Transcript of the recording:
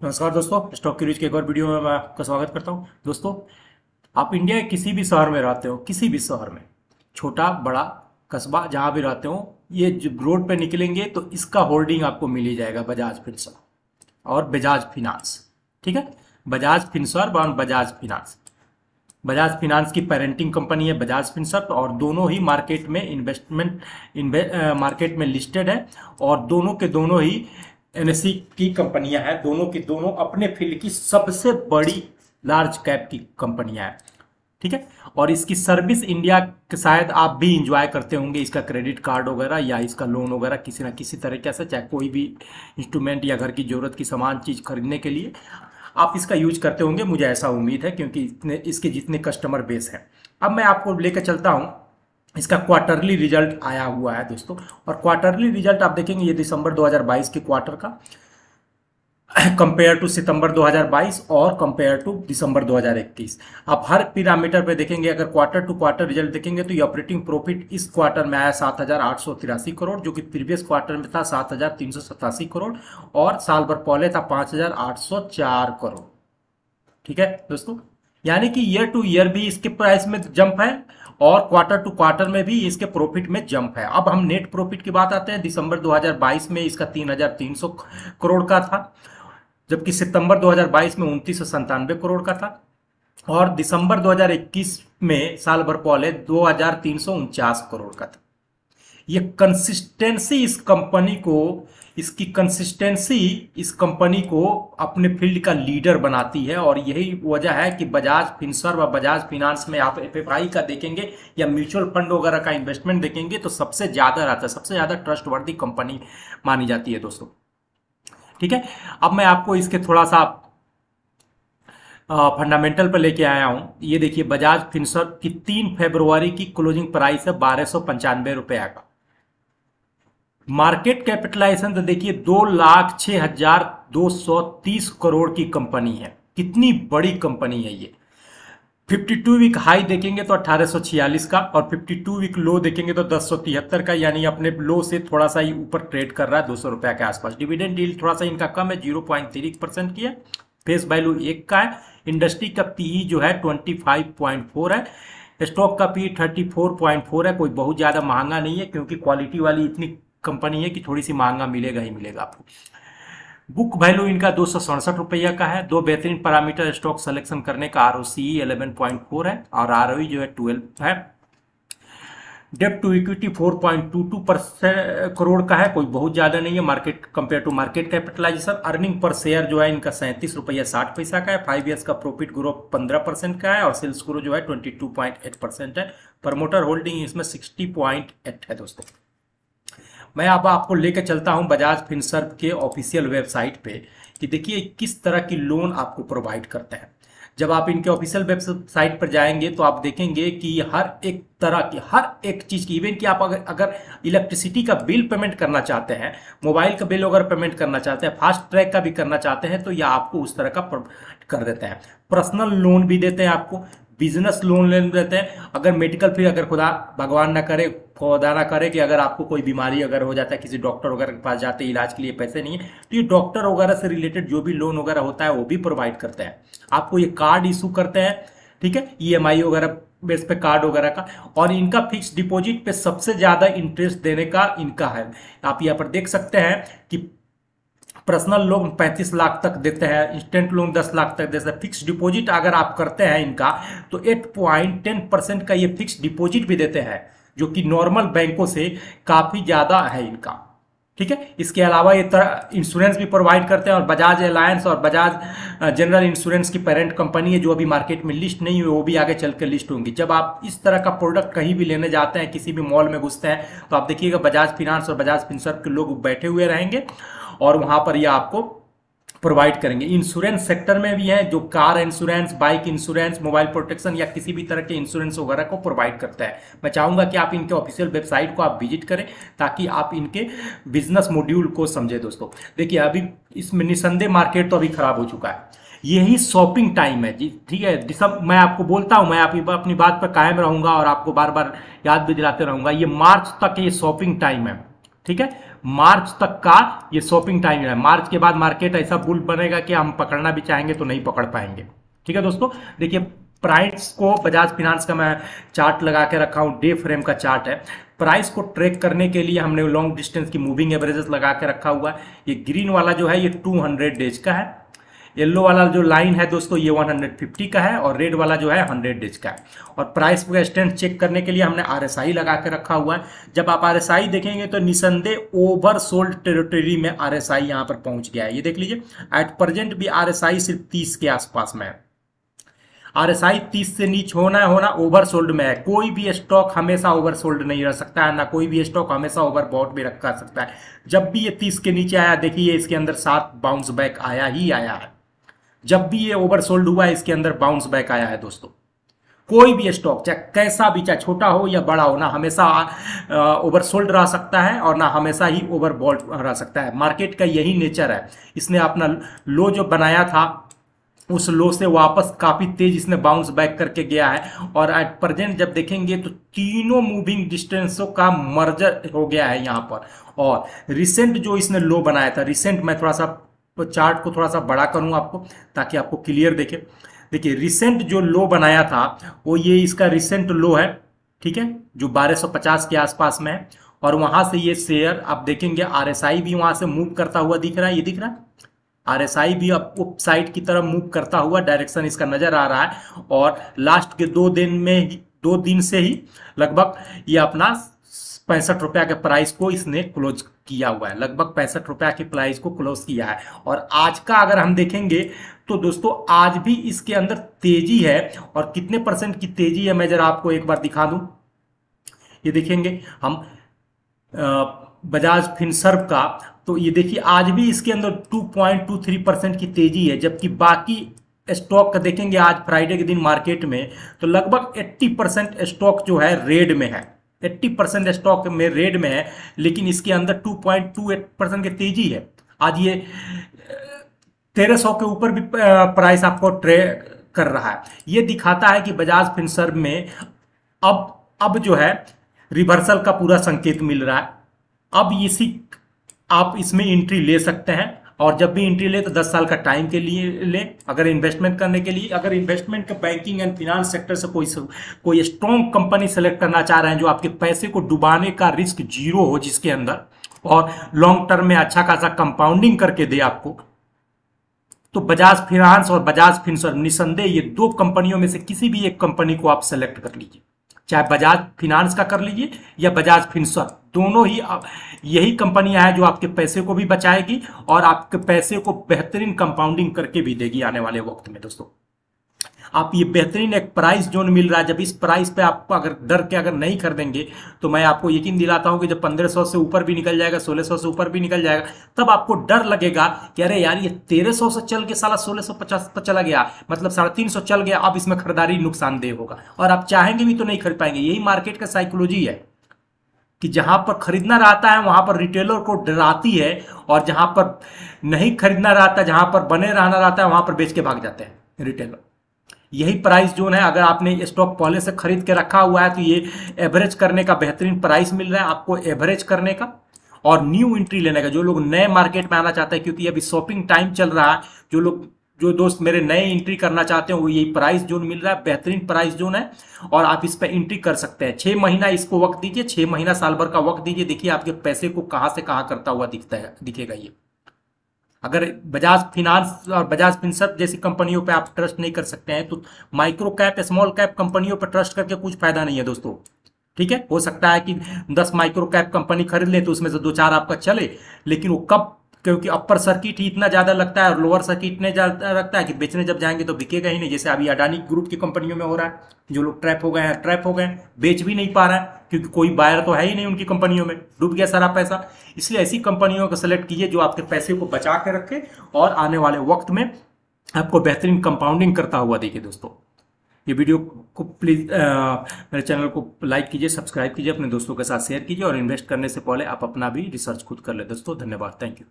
नमस्कार दोस्तों, stock cruise के एक और वीडियो में मैं आपका स्वागत करता हूं। दोस्तों, आप इंडिया के किसी भी शहर में रहते हो, किसी भी शहर में, छोटा बड़ा कस्बा जहां भी रहते हो, ये जब रोड पे निकलेंगे तो इसका होल्डिंग आपको मिल ही जाएगा, बजाज फिनसर्व और बजाज फिनांस। ठीक है, बजाज फिनसर्व और बजाज फिनांस। बजाज फिनांस की पेरेंटिंग कंपनी है बजाज फिनसर्व, और दोनों ही मार्केट में मार्केट में लिस्टेड है, और दोनों के दोनों ही एनएससी की कंपनियां हैं। दोनों की दोनों अपने फील्ड की सबसे बड़ी लार्ज कैप की कंपनियां हैं। ठीक है, और इसकी सर्विस इंडिया के शायद आप भी इंजॉय करते होंगे, इसका क्रेडिट कार्ड वगैरह या इसका लोन वगैरह किसी ना किसी तरीके से, चाहे कोई भी इंस्ट्रूमेंट या घर की जरूरत की सामान चीज खरीदने के लिए आप इसका यूज करते होंगे, मुझे ऐसा उम्मीद है, क्योंकि इसके जितने कस्टमर बेस हैं। अब मैं आपको लेकर चलता हूं, इसका क्वार्टरली रिजल्ट आया हुआ है दोस्तों, और क्वार्टरली रिजल्ट आप देखेंगे ये दिसंबर 2022 के क्वार्टर का कंपेयर टू सितंबर 2022 और कंपेयर टू दिसंबर 2021। आप हर पैरामीटर पे देखेंगे, अगर क्वार्टर टू क्वार्टर रिजल्ट देखेंगे तो ये ऑपरेटिंग प्रॉफिट इस क्वार्टर में आया 7,883 करोड़, जो कि प्रीवियस क्वार्टर में था 7,387 करोड़, और साल भर पहले था 5,804 करोड़। ठीक है दोस्तों, यानी कि ईयर टू ईयर भी इसके प्राइस में जंप है, और क्वार्टर टू क्वार्टर में भी इसके प्रॉफिट में जंप है। अब हम नेट प्रॉफिट की बात आते हैं। दिसंबर 2022 में इसका 3,300 करोड़ का था, जबकि सितंबर 2022 में 2997 करोड़ का था, और दिसंबर 2021 में साल भर पहले 2,349 करोड़ का था। ये कंसिस्टेंसी इसकी कंसिस्टेंसी इस कंपनी को अपने फील्ड का लीडर बनाती है, और यही वजह है कि बजाज फिनसर्व और बजाज फिनांस में आप एफएफआई का देखेंगे या म्यूचुअल फंड वगैरह का इन्वेस्टमेंट देखेंगे तो सबसे ज्यादा रहता है, सबसे ज्यादा ट्रस्टवर्दी कंपनी मानी जाती है दोस्तों। ठीक है, अब मैं आपको इसके थोड़ा सा फंडामेंटल पर लेके आया हूं। ये देखिए, बजाज फिनसर्व की 3 फरवरी की क्लोजिंग प्राइस है 1295 रुपया का। मार्केट कैपिटलाइजेशन तो देखिए 2,06,230 करोड़ की कंपनी है। कितनी बड़ी कंपनी है ये। 52 वीक हाई देखेंगे तो 1846 का, और 52 वीक लो देखेंगे तो 1073 का, यानी अपने लो से थोड़ा सा ही ऊपर ट्रेड कर रहा है, 200 रुपया के आसपास। डिविडेंड यील्ड थोड़ा सा इनका कम है, 0.3% की है। फेस वैल्यू 1 का है। इंडस्ट्री का पीई जो है 25.4 है। स्टॉक का पीई 34.4 है। कोई बहुत ज्यादा महंगा नहीं है, क्योंकि क्वालिटी वाली इतनी कंपनी है कि थोड़ी सी महंगा मिलेगा ही मिलेगा आपको। बुक वैल्यू इनका 267 रुपया का है। दो बेहतरीन पैरामीटर स्टॉक सिलेक्शन करने का, आरओसी 11.4 है और आरओई जो है 12 है। डेप्ट टू इक्विटी 4.22% करोड़ का है, कोई बहुत ज्यादा नहीं है market compare to market capitalization. Earning per share जो है इनका 37 रुपया 60 पैसा का है। 5 ईयर्स का प्रॉफिट ग्रोथ 15% का है, और सेल्स ग्रोथ जो है 22.8% है। प्रमोटर होल्डिंग इसमें 60.8 है दोस्तों। मैं अब आपको लेकर चलता हूं बजाज फिनसर्व के ऑफिशियल वेबसाइट पे, कि देखिए किस तरह की लोन आपको प्रोवाइड करते हैं। जब आप इनके ऑफिशियल वेबसाइट पर जाएंगे तो आप देखेंगे कि हर एक तरह की, हर एक चीज की, इवन कि आप अगर इलेक्ट्रिसिटी का बिल पेमेंट करना चाहते हैं, मोबाइल का बिल अगर पेमेंट करना चाहते हैं, फास्ट ट्रैक का भी करना चाहते हैं, तो यह आपको उस तरह का कर देते हैं। पर्सनल लोन भी देते हैं आपको, बिजनेस लोन ले देते हैं। अगर मेडिकल फी, अगर खुदा भगवान ना करे, खुदा ना करे कि अगर आपको कोई बीमारी अगर हो जाता है, किसी डॉक्टर वगैरह के पास जाते हैं, इलाज के लिए पैसे नहीं है, तो ये डॉक्टर वगैरह से रिलेटेड जो भी लोन वगैरह होता है वो भी प्रोवाइड करते हैं आपको। ये कार्ड इशू करते हैं, ठीक है, ईएमआई वगैरह बेस पे कार्ड वगैरह का। और इनका फिक्स डिपॉजिट पे सबसे ज्यादा इंटरेस्ट देने का इनका है। आप यहाँ पर देख सकते हैं कि पर्सनल लोन 35 लाख तक देते हैं, इंस्टेंट लोन 10 लाख तक देते हैं। फिक्स डिपॉजिट अगर आप करते हैं इनका, तो 8.10% का ये फिक्स डिपॉजिट भी देते हैं, जो कि नॉर्मल बैंकों से काफी ज्यादा है इनका। ठीक है, इसके अलावा ये इंश्योरेंस भी प्रोवाइड करते हैं, और बजाज एलायंस और बजाज जनरल इंश्योरेंस की पेरेंट कंपनी है, जो अभी मार्केट में लिस्ट नहीं हुई, वो भी आगे चल के लिस्ट होंगी। जब आप इस तरह का प्रोडक्ट कहीं भी लेने जाते हैं, किसी भी मॉल में घुसते हैं, तो आप देखिएगा बजाज फिनांस और बजाज फिनसर्व के लोग बैठे हुए रहेंगे, और वहां पर ये आपको प्रोवाइड करेंगे। इंश्योरेंस सेक्टर में भी है, जो car insurance, bike insurance, mobile protection या किसी भी तरह के इंश्योरेंस वगैरह को प्रोवाइड करता है। मैं चाहूंगा कि आप इनके ऑफिशियल वेबसाइट को आप विजिट करें, ताकि आप इनके बिजनेस मॉड्यूल को समझे दोस्तों। देखिए, अभी इसमें निसंदेह मार्केट तो अभी खराब हो चुका है, यही शॉपिंग टाइम है जी। ठीक है, सब मैं आपको बोलता हूं, मैं अपनी बात पर कायम रहूंगा और आपको बार बार याद भी दिलाते रहूंगा, ये मार्च तक ये शॉपिंग टाइम है। ठीक है, मार्च तक का ये शॉपिंग टाइम है। मार्च के बाद मार्केट ऐसा बुल बनेगा कि हम पकड़ना भी चाहेंगे तो नहीं पकड़ पाएंगे। ठीक है दोस्तों, देखिए प्राइस को बजाज फिनांस का मैं चार्ट लगा के रखा हूं, डे फ्रेम का चार्ट है। प्राइस को ट्रैक करने के लिए हमने लॉन्ग डिस्टेंस की मूविंग एवरेजेस लगा के रखा हुआ है। ये ग्रीन वाला जो है ये 200 डेज का है, येलो वाला जो लाइन है दोस्तों ये 150 का है, और रेड वाला जो है 100 डेज का है। और प्राइस का स्ट्रेंथ चेक करने के लिए हमने आरएसआई लगा के रखा हुआ है। जब आप आरएसआई देखेंगे तो निसंदेह ओवरसोल्ड टेरिटरी में आरएसआई यहां पर पहुंच गया है। ये देख लीजिए, एट प्रेजेंट भी आरएसआई सिर्फ 30 के आसपास में है। आरएसआई 30 से नीचे होना ओवरसोल्ड में है। कोई भी स्टॉक हमेशा ओवरसोल्ड नहीं रह सकता है, ना कोई भी स्टॉक हमेशा ओवरबॉट भी रखा सकता है। जब भी ये 30 के नीचे आया, देखिए इसके अंदर 7 बाउंस बैक आया ही आया है। जब भी ये ओवरसोल्ड हुआ है इसके अंदर बाउंस बैक आया है दोस्तों। कोई भी स्टॉक चाहे कैसा भी, चाहे छोटा हो या बड़ा हो, ना हमेशा ओवरसोल्ड रह सकता है और ना हमेशा ही ओवरबॉट रह सकता है। मार्केट का यही नेचर है। इसने अपना लो जो बनाया था उस लो से वापस काफी तेज इसने बाउंस बैक करके गया है। और एट प्रेजेंट जब देखेंगे तो तीनों मूविंग डिस्टेंसों का मर्जर हो गया है यहाँ पर। और रिसेंट जो इसने लो बनाया था, रिसेंट मैं थोड़ा सा चार्ट को थोड़ा सा बड़ा करूँ आपको ताकि आपको क्लियर दिखे। देखिए रिसेंट जो लो बनाया था वो ये इसका रिसेंट लो है, ठीक है, जो 1250 के आसपास में है। और वहां से ये शेयर आप देखेंगे आरएसआई भी वहां से मूव करता हुआ दिख रहा है, ये दिख रहा है आरएसआई भी अप साइड की तरफ मूव करता हुआ डायरेक्शन इसका नजर आ रहा है। और लास्ट के 2 दिन से ही लगभग ये अपना 65 रुपया के प्राइस को इसने क्लोज किया हुआ है, लगभग 65 रुपया के प्राइस को क्लोज किया है। और आज का अगर हम देखेंगे तो दोस्तों आज भी इसके अंदर तेजी है। और कितने परसेंट की तेजी है मैं जरा आपको एक बार दिखा दूं। ये देखेंगे हम बजाज फिनसर्व का, तो ये देखिए आज भी इसके अंदर 2.23% की तेजी है। जबकि बाकी स्टॉक का देखेंगे आज फ्राइडे के दिन मार्केट में तो लगभग 80% स्टॉक जो है रेड में है, 80% स्टॉक में रेड में है। लेकिन इसके अंदर 2.28% की तेजी है। आज ये 1300 के ऊपर भी प्राइस आपको ट्रेड कर रहा है। ये दिखाता है कि बजाज फिनसर्व में अब जो है रिवर्सल का पूरा संकेत मिल रहा है। अब इसी आप इसमें एंट्री ले सकते हैं। और जब भी एंट्री ले तो 10 साल का टाइम के लिए ले, अगर इन्वेस्टमेंट करने के लिए। अगर इन्वेस्टमेंट का बैंकिंग एंड फिनांस सेक्टर से कोई स्ट्रॉन्ग कंपनी सेलेक्ट करना चाह रहे हैं जो आपके पैसे को डुबाने का रिस्क जीरो हो, जिसके अंदर और लॉन्ग टर्म में अच्छा खासा कंपाउंडिंग करके दे आपको, तो बजाज फिनांस और बजाज फिनसर्व निसंदेह ये 2 कंपनियों में से किसी भी एक कंपनी को आप सेलेक्ट कर लीजिए। चाहे बजाज फिनांस का कर लीजिए या बजाज फिनसर्व, दोनों ही यही कंपनियां हैं जो आपके पैसे को भी बचाएगी और आपके पैसे को बेहतरीन कंपाउंडिंग करके भी देगी आने वाले वक्त में। दोस्तों आप ये बेहतरीन एक प्राइस जोन मिल रहा है। जब इस प्राइस पे आप अगर डर के अगर नहीं खरीदेंगे तो मैं आपको यकीन दिलाता हूं कि जब 1500 से ऊपर भी निकल जाएगा, 1600 से ऊपर भी निकल जाएगा, तब आपको डर लगेगा कि अरे यार ये 1300 से चल के साला 1650 पर चला गया, मतलब 350 चल गया, अब इसमें खरीदारी नुकसानदेह होगा और आप चाहेंगे भी तो नहीं खरीद पाएंगे। यही मार्केट का साइकोलॉजी है कि जहां पर खरीदना रहता है वहां पर रिटेलर को डराती है, और जहां पर नहीं खरीदना रहता, जहां पर बने रहना रहता है, वहां पर बेच के भाग जाते हैं रिटेलर। यही प्राइस जोन है। अगर आपने स्टॉक पहले से खरीद के रखा हुआ है तो ये एवरेज करने का बेहतरीन प्राइस मिल रहा है आपको, एवरेज करने का और न्यू एंट्री लेने का। जो लोग नए मार्केट में आना चाहते हैं, क्योंकि अभी शॉपिंग टाइम चल रहा है, जो दोस्त मेरे नए एंट्री करना चाहते हैं वो यही प्राइस जोन मिल रहा है, बेहतरीन प्राइस जोन है और आप इस पर एंट्री कर सकते हैं। 6 महीना इसको वक्त दीजिए, 6 महीना साल भर का वक्त दीजिए, देखिए आपके पैसे को कहां से कहां करता हुआ दिखेगा ये। अगर बजाज फिनांस और बजाज फिनसर्व जैसी कंपनियों पे आप ट्रस्ट नहीं कर सकते हैं तो माइक्रो कैप स्मॉल कैप कंपनियों पे ट्रस्ट करके कुछ फायदा नहीं है दोस्तों। ठीक है, हो सकता है कि 10 माइक्रो कैप कंपनी खरीद ले तो उसमें से 2-4 आपका चले, लेकिन वो कब, क्योंकि अपर सर्किट ही इतना ज्यादा लगता है और लोअर सर्किट इतने ज्यादा लगता है कि बेचने जब जाएंगे तो बिकेगा ही नहीं। जैसे अभी अडानी ग्रुप की कंपनियों में हो रहा है, जो लोग ट्रैप हो गए हैं, बेच भी नहीं पा रहे हैं क्योंकि कोई बायर तो है ही नहीं उनकी कंपनियों में, डूब गया सारा पैसा। इसलिए ऐसी कंपनियों को सेलेक्ट कीजिए जो आपके पैसे को बचा के रखे और आने वाले वक्त में आपको बेहतरीन कंपाउंडिंग करता हुआ देखिए। दोस्तों ये वीडियो को प्लीज मेरे चैनल को लाइक कीजिए, सब्सक्राइब कीजिए, अपने दोस्तों के साथ शेयर कीजिए और इन्वेस्ट करने से पहले आप अपना भी रिसर्च खुद कर ले। दोस्तों धन्यवाद, थैंक यू।